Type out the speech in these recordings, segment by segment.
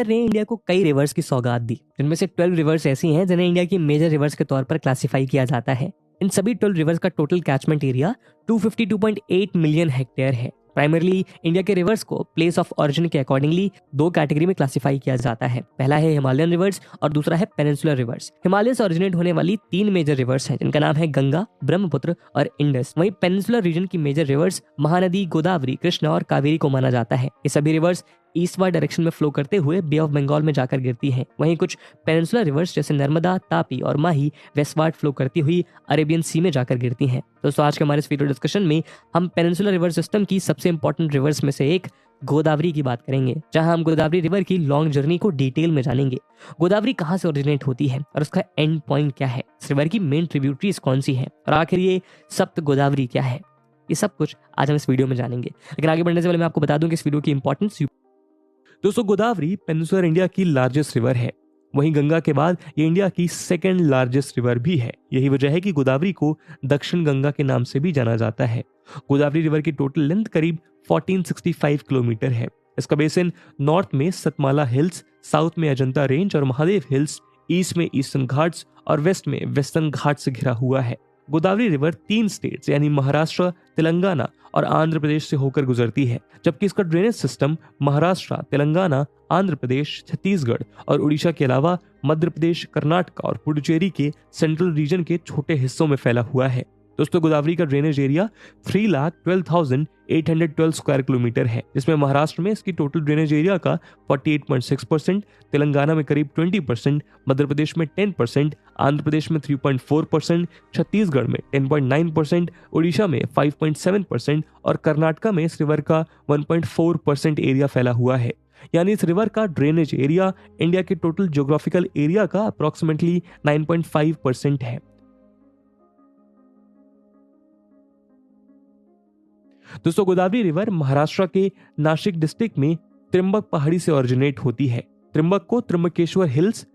ने इंडिया को कई रिवर्स की सौगात दी, जिनमें से 12 रिवर्स ऐसी हैं जिन्हें इंडिया की मेजर रिवर्स के तौर पर क्लासिफाई किया जाता है। इन सभी 12 रिवर्स का total catchment area 252.8 million hectare है। प्राइमरली इंडिया के रिवर्स को प्लेस ऑफ ओरिजिन के अकॉर्डिंगली दो कैटेगरी में क्लासिफाई किया जाता है। पहला है हिमालयन रिवर्स और दूसरा है पेनिनसुलर रिवर्स। हिमालय से ओरिजिनेट होने वाली 3 मेजर रिवर्स हैं, जिनका नाम है गंगा, ब्रह्मपुत्र और इंडस। वहीं पेनिनसुलर रीजन की मेजर रिवर्स महानदी, गोदावरी, कृष्णा और कावेरी को माना जाता है। ये सभी रिवर्स ईस्टवर्ड डायरेक्शन में फ्लो करते हुए बे ऑफ बंगाल में जाकर गिरती हैं। वहीं कुछ पेनिनसुलर रिवर्स जैसे नर्मदा, तापी और माही वेस्टवर्ड फ्लो करती हुई अरेबियन सी में जाकर गिरती हैं। दोस्तों, आज के हमारे इस वीडियो डिस्कशन में हम पेनिनसुलर रिवर सिस्टम की सबसे इंपॉर्टेंट रिवर्स में से एक गोदावरी की बात करेंगे, जहां हम गोदावरी रिवर की लॉन्ग जर्नी को डिटेल में जानेंगे। गोदावरी कहां से ओरिजिनेट होती है और उसका एंड पॉइंट क्या है, इस रिवर की मेन ट्रिब्यूटरीज कौन सी हैं और आखिर ये सप्त गोदावरी क्या है, ये सब कुछ आज हम इस वीडियो में जानेंगे। लेकिन आगे बढ़ने से पहले मैं आपको बता दूं कि इस वीडियो की इंपॉर्टेंस। दोस्तों, गोदावरी पेनिनसुलर इंडिया की लार्जेस्ट रिवर है। वहीं गंगा के बाद ये इंडिया की सेकंड लार्जेस्ट रिवर भी है। यही वजह है कि गोदावरी को दक्षिण गंगा के नाम से भी जाना जाता है। गोदावरी रिवर की टोटल लेंथ करीब 1465 किलोमीटर है। इसका बेसिन नॉर्थ में सतमाला हिल्स, साउथ में अजंता रेंज और महादेव हिल्स, ईस्ट में ईस्टर्न घाट्स और वेस्ट में वेस्टर्न घाट से घिरा हुआ है। गोदावरी रिवर 3 स्टेट्स यानी महाराष्ट्र, तेलंगाना और आंध्र प्रदेश से होकर गुजरती है, जबकि इसका ड्रेनेज सिस्टम महाराष्ट्र, तेलंगाना, आंध्र प्रदेश, छत्तीसगढ़ और उड़ीसा के अलावा मध्य प्रदेश, कर्नाटक और पुडुचेरी के सेंट्रल रीजन के छोटे हिस्सों में फैला हुआ है। दोस्तों, गोदावरी का ड्रेनेज एरिया 3,12,812 स्क्वायर किलोमीटर है, जिसमें महाराष्ट्र में इसकी टोटल ड्रेनेज एरिया का 48.6%, तेलंगाना में करीब 20%, मध्य प्रदेश में 10%, आंध्र प्रदेश में 3.4%, छत्तीसगढ़ में 10.9%, उड़ीसा में 5.7% और कर्नाटका में इस रिवर का 1.4% एरिया फैला हुआ है। यानी इस रिवर का ड्रेनेज एरिया इंडिया के टोटल ज्योग्राफिकल एरिया का अप्रोक्सीमेटली 9.5% है। दोस्तों, गोदावरी रिवर महाराष्ट्र के नासिक डिस्ट्रिक्ट में त्रिंबक पहाड़ी से ओरिजिनेट होती है। त्रिंबक को त्रिंबकेश्वर हिल्स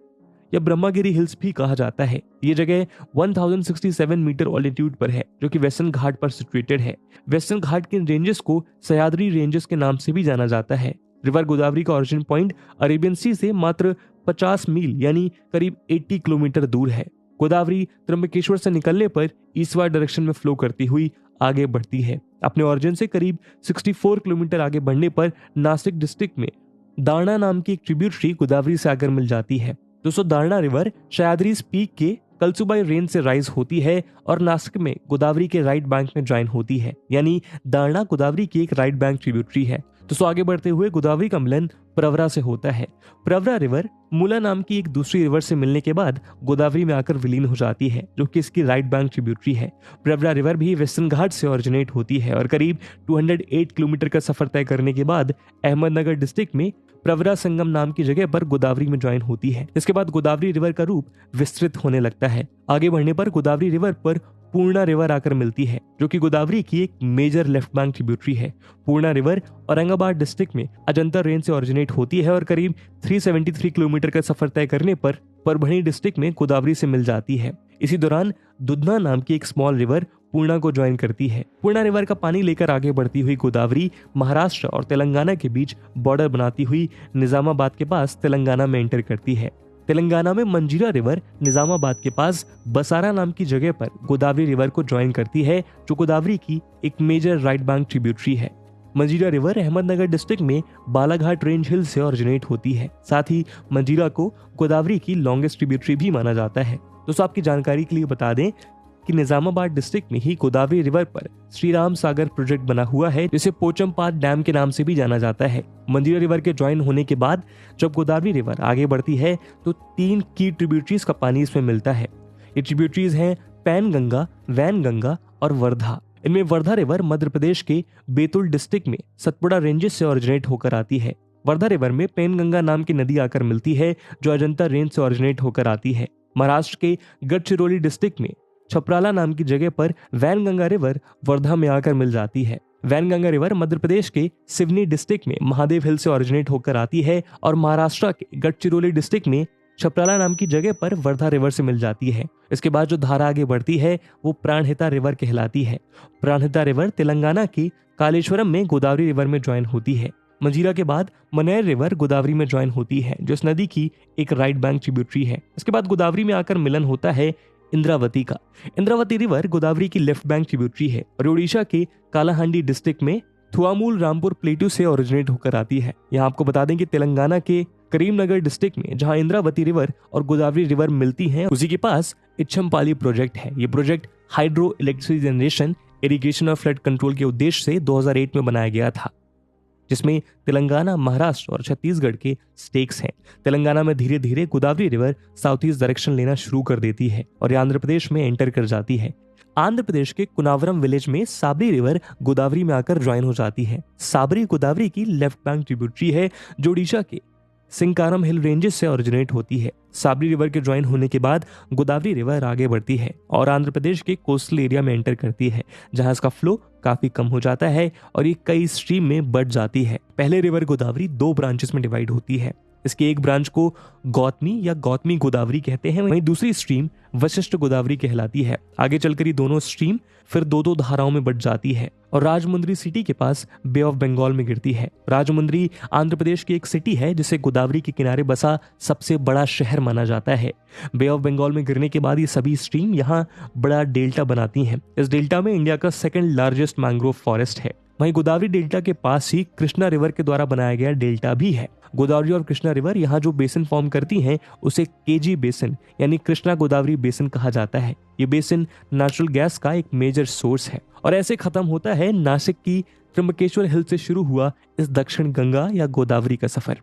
या ब्रह्मागिरी हिल्स भी कहा जाता है। ये जगह 1067 मीटर ऑल्टीट्यूड पर है, जो कि वेस्टर्न घाट पर सिचुएटेड है। वेस्टर्न घाट के रेंजेस को सह्याद्री रेंजेस के नाम से भी जाना जाता है। रिवर गोदावरी का ओरिजिन पॉइंट अरेबियन सी से मात्र 50 मील यानी करीब 80 किलोमीटर दूर है। गोदावरी त्रिंबकेश्वर से निकलने पर ईस्टवर्ड डायरेक्शन में फ्लो करती हुई आगे बढ़ती है। अपने ओरिजिन से करीब 64 किलोमीटर आगे बढ़ने पर नासिक डिस्ट्रिक्ट में दारणा नाम की एक ट्रिब्यूटरी गोदावरी से आकर मिल जाती है। दोस्तों, दारणा रिवर सह्याद्री पीक के कलसुबाई रेंज से राइज होती है और नासिक में गोदावरी के राइट बैंक में ज्वाइन होती है। यानी दारणा गोदावरी की एक राइट बैंक ट्रिब्यूटरी है। दोस्तों, आगे बढ़ते हुए गोदावरी का मिलन प्रवरा से होता है। प्रवरा रिवर मूला नाम की एक दूसरी रिवर से मिलने के बाद गोदावरी में आकर विलीन हो जाती है, जो कि इसकी राइट बैंक ट्रिब्यूटरी है। प्रवरा रिवर भी वेस्टर्न घाट से ओरिजिनेट होती है और करीब 208 किलोमीटर का सफर तय करने के बाद अहमदनगर डिस्ट्रिक्ट में प्रवरा संगम नाम की जगह पर गोदावरी में ज्वाइन होती है। इसके बाद गोदावरी रिवर का रूप विस्तृत होने लगता है। आगे बढ़ने पर गोदावरी रिवर पर पूर्णा रिवर आकर मिलती है, जो कि गोदावरी की एक मेजर लेफ्ट बैंक ट्रिब्यूटरी है। पूर्णा रिवर औरंगाबाद डिस्ट्रिक्ट में अजंता रेंज से ओरिजिनेट होती है और करीब 373 किलोमीटर का सफर तय करने पर परभणी डिस्ट्रिक्ट में गोदावरी से मिल जाती है। इसी दौरान दुधना नाम की एक स्मॉल रिवर पूर्णा को ज्वाइन करती है। पूर्णा रिवर का पानी लेकर आगे बढ़ती हुई गोदावरी महाराष्ट्र और तेलंगाना के बीच बॉर्डर बनाती हुई निजामाबाद के पास तेलंगाना में एंटर करती है। तेलंगाना में मंजीरा रिवर निजामाबाद के पास बसारा नाम की जगह पर गोदावरी रिवर को ज्वाइन करती है, जो गोदावरी की एक मेजर राइट बैंक ट्रिब्यूटरी है। मंजीरा रिवर अहमदनगर डिस्ट्रिक्ट में बालाघाट रेंज हिल से ओरिजिनेट होती है। साथ ही मंजीरा को गोदावरी की लॉन्गेस्ट ट्रिब्यूटरी भी माना जाता है। दोस्तों, आपकी जानकारी के लिए बता दें कि निजामाबाद डिस्ट्रिक्ट में ही गोदावरी रिवर पर श्री राम सागर प्रोजेक्ट बना हुआ है, जिसे पोचमपाद डैम के नाम से भी जाना जाता है। मंजीरा रिवर के ज्वाइन होने के बाद जब गोदावरी रिवर आगे बढ़ती है तो 3 की ट्रिब्यूटरीज का पानी इसमें मिलता है। ये ट्रिब्यूटरीज हैं पैन गंगा, वैन गंगा और वर्धा। इनमें वर्धा रिवर मध्य प्रदेश के बैतूल डिस्ट्रिक्ट में सतपुड़ा रेंजेस से ओरिजिनेट होकर आती है। वर्धा रिवर में पेन गंगा नाम की नदी आकर मिलती है, जो अजंता रेंज से ओरिजिनेट होकर आती है। महाराष्ट्र के गढ़चिरौली डिस्ट्रिक्ट में छपराला नाम की जगह पर वैन गंगा रिवर वर्धा में आकर मिल जाती है। वैन गंगा रिवर मध्य प्रदेश के सिवनी डिस्ट्रिक्ट में महादेव हिल से ओरिजिनेट होकर आती है और महाराष्ट्र के गढ़चिरौली डिस्ट्रिक्ट में छपराला नाम की जगह पर वर्धा रिवर से मिल जाती है। इसके बाद जो धारा आगे बढ़ती है वो प्राणहिता रिवर कहलाती है। प्राणहिता रिवर तेलंगाना की कालेश्वरम में गोदावरी रिवर में ज्वाइन होती है। मंजीरा के बाद मनेर रिवर गोदावरी में ज्वाइन होती है, जो इस नदी की एक राइट बैंक ट्रिब्यूटरी है। इसके बाद गोदावरी में आकर मिलन होता है इंद्रावती का। इंद्रावती रिवर गोदावरी की लेफ्ट बैंक ट्रिब्यूटरी है और ओडिशा के कालाहांडी डिस्ट्रिक्ट में थुआमूल रामपुर प्लेटू से ओरिजिनेट होकर आती है। यहाँ आपको बता दें कि तेलंगाना के करीमनगर डिस्ट्रिक्ट में जहां इंद्रावती रिवर और गोदावरी रिवर मिलती हैं, उसी के पास इच्छमपाली प्रोजेक्ट है। ये project hydro electricity generation, irrigation और फ्लड कंट्रोल के उद्देश्य से 2008 में बनाया गया था, जिसमें तेलंगाना, महाराष्ट्र और छत्तीसगढ़ के स्टेक्स हैं। तेलंगाना में धीरे धीरे Godavari river south east direction लेना शुरू कर देती है और ये आंध्र प्रदेश में एंटर कर जाती है। आंध्र प्रदेश के कुनावरम विलेज में साबरी रिवर गोदावरी में आकर ज्वाइन हो जाती है। साबरी गोदावरी की लेफ्ट बैंक ट्रिब्यूटरी है, जो ओडिशा के सिंकारम हिल रेंजेस से ओरिजिनेट होती है। साबरी रिवर के ज्वाइन होने के बाद गोदावरी रिवर आगे बढ़ती है और आंध्र प्रदेश के कोस्टल एरिया में एंटर करती है, जहां इसका फ्लो काफी कम हो जाता है और ये कई स्ट्रीम में बढ़ जाती है। पहले रिवर गोदावरी 2 ब्रांचेस में डिवाइड होती है। इसके एक ब्रांच को गौतमी या गौतमी गोदावरी कहते हैं, वहीं दूसरी स्ट्रीम वशिष्ठ गोदावरी कहलाती है। आगे चलकर ये दोनों स्ट्रीम फिर 2-2 धाराओं में बढ़ जाती है और राजमुंद्री सिटी के पास बे ऑफ बंगाल में गिरती है। राजमुंद्री आंध्र प्रदेश की एक सिटी है, जिसे गोदावरी के किनारे बसा सबसे बड़ा शहर माना जाता है। बे ऑफ बंगाल में गिरने के बाद ये सभी स्ट्रीम यहाँ बड़ा डेल्टा बनाती हैं। इस डेल्टा में इंडिया का सेकंड लार्जेस्ट मैंग्रोव फॉरेस्ट है। वहीं गोदावरी डेल्टा के पास ही कृष्णा रिवर के द्वारा बनाया गया डेल्टा भी है। गोदावरी और कृष्णा रिवर यहाँ जो बेसिन फॉर्म करती हैं, उसे केजी बेसिन यानी कृष्णा गोदावरी बेसिन कहा जाता है। ये बेसिन नेचुरल गैस का एक मेजर सोर्स है और ऐसे खत्म होता है नासिक की त्र्यंबकेश्वर हिल से शुरू हुआ इस दक्षिण गंगा या गोदावरी का सफर।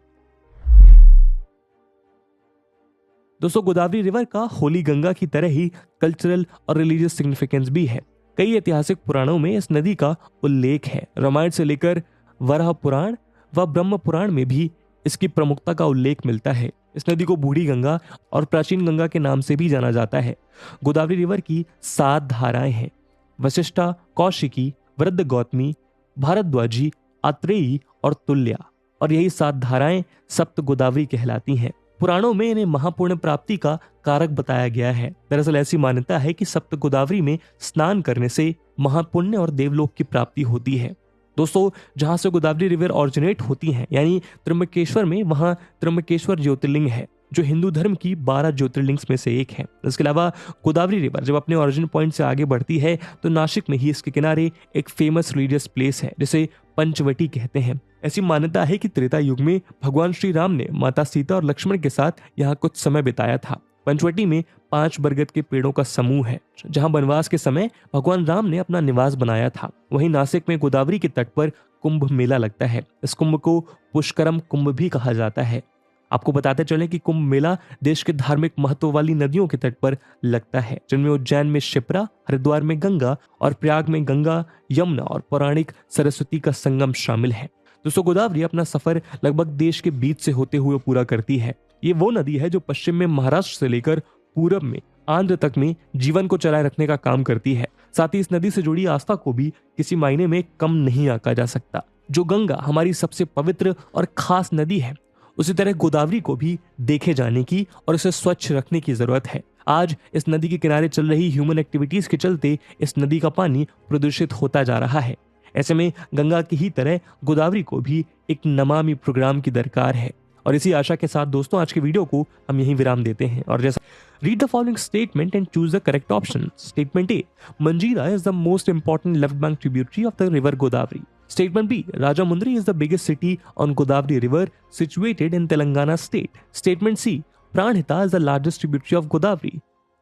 दोस्तों, गोदावरी रिवर का होली गंगा की तरह ही कल्चरल और रिलीजियस सिग्निफिकेंस भी है। कई ऐतिहासिक पुराणों में इस नदी का उल्लेख है। रामायण से लेकर वराह पुराण व ब्रह्म पुराण में भी इसकी प्रमुखता का उल्लेख मिलता है। इस नदी को बूढ़ी गंगा और प्राचीन गंगा के नाम से भी जाना जाता है। गोदावरी रिवर की 7 धाराएं हैं: वशिष्ठा, कौशिकी, वृद्ध गौतमी, भारद्वाजी, आत्रेयी और तुल्या। और यही 7 धाराएं सप्त गोदावरी कहलाती हैं। पुराणों में इन्हें महापुण्य प्राप्ति का कारक बताया गया है। दरअसल ऐसी मान्यता है कि सप्त गोदावरी में स्नान करने से महापुण्य और देवलोक की प्राप्ति होती है। दोस्तों, जहां से गोदावरी रिवर ऑरिजिनेट होती है यानी त्र्यंबकेश्वर में, वहां त्र्यंबकेश्वर ज्योतिर्लिंग है, जो हिंदू धर्म की 12 ज्योतिर्लिंग्स में से एक है। इसके अलावा गोदावरी रिवर जब अपने ओरिजिन पॉइंट से आगे बढ़ती है तो नासिक में ही इसके किनारे एक फेमस रिलीजियस प्लेस है, जिसे पंचवटी कहते हैं। ऐसी मान्यता है कि त्रेता युग में भगवान श्री राम ने माता सीता और लक्ष्मण के साथ यहाँ कुछ समय बिताया था। पंचवटी में 5 बरगद के पेड़ों का समूह है, जहां बनवास के समय भगवान राम ने अपना निवास बनाया था। वहीं नासिक में गोदावरी के तट पर कुंभ मेला लगता है। इस कुंभ को पुष्करम कुंभ भी कहा जाता है। आपको बताते चले कि कुंभ मेला देश के धार्मिक महत्व वाली नदियों के तट पर लगता है, जिनमें उज्जैन में शिप्रा, हरिद्वार में गंगा और प्रयाग में गंगा, यमुना और पौराणिक सरस्वती का संगम शामिल है। दोस्तों, गोदावरी अपना सफर लगभग देश के बीच से होते हुए पूरा करती है। ये वो नदी है जो पश्चिम में महाराष्ट्र से लेकर पूरब में आंध्र तक में जीवन को चलाए रखने का काम करती है। साथ ही इस नदी से जुड़ी आस्था को भी किसी मायने में कम नहीं आंका जा सकता। जो गंगा हमारी सबसे पवित्र और खास नदी है, उसी तरह गोदावरी को भी देखे जाने की और इसे स्वच्छ रखने की जरूरत है। आज इस नदी के किनारे चल रही ह्यूमन एक्टिविटीज के चलते इस नदी का पानी प्रदूषित होता जा रहा है। ऐसे में गंगा की ही तरह गोदावरी को भी एक नमामि प्रोग्राम की दरकार है। और इसी आशा के साथ दोस्तों, आज के वीडियो को हम यहीं विराम देते हैं। और जैसा read the following statement and choose the correct option. Statement A, Manjira is the most important left bank tributary of the river Godavari. Statement B, Rajamundry is the biggest city on Godavari River situated in Telangana state. Statement C, Pranhita is the largest tributary of Godavari.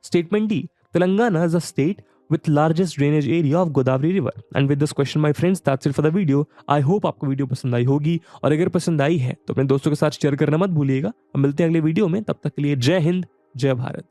Statement D, Telangana is a state with largest drainage area of Godavari River. And with this question, my friends, that's it for the video. I hope आपको video पसंद आई होगी और अगर पसंद आई है तो अपने दोस्तों के साथ शेयर करना मत भूलिएगा। हम मिलते हैं अगले वीडियो में, तब तक के लिए जय हिंद, जय भारत।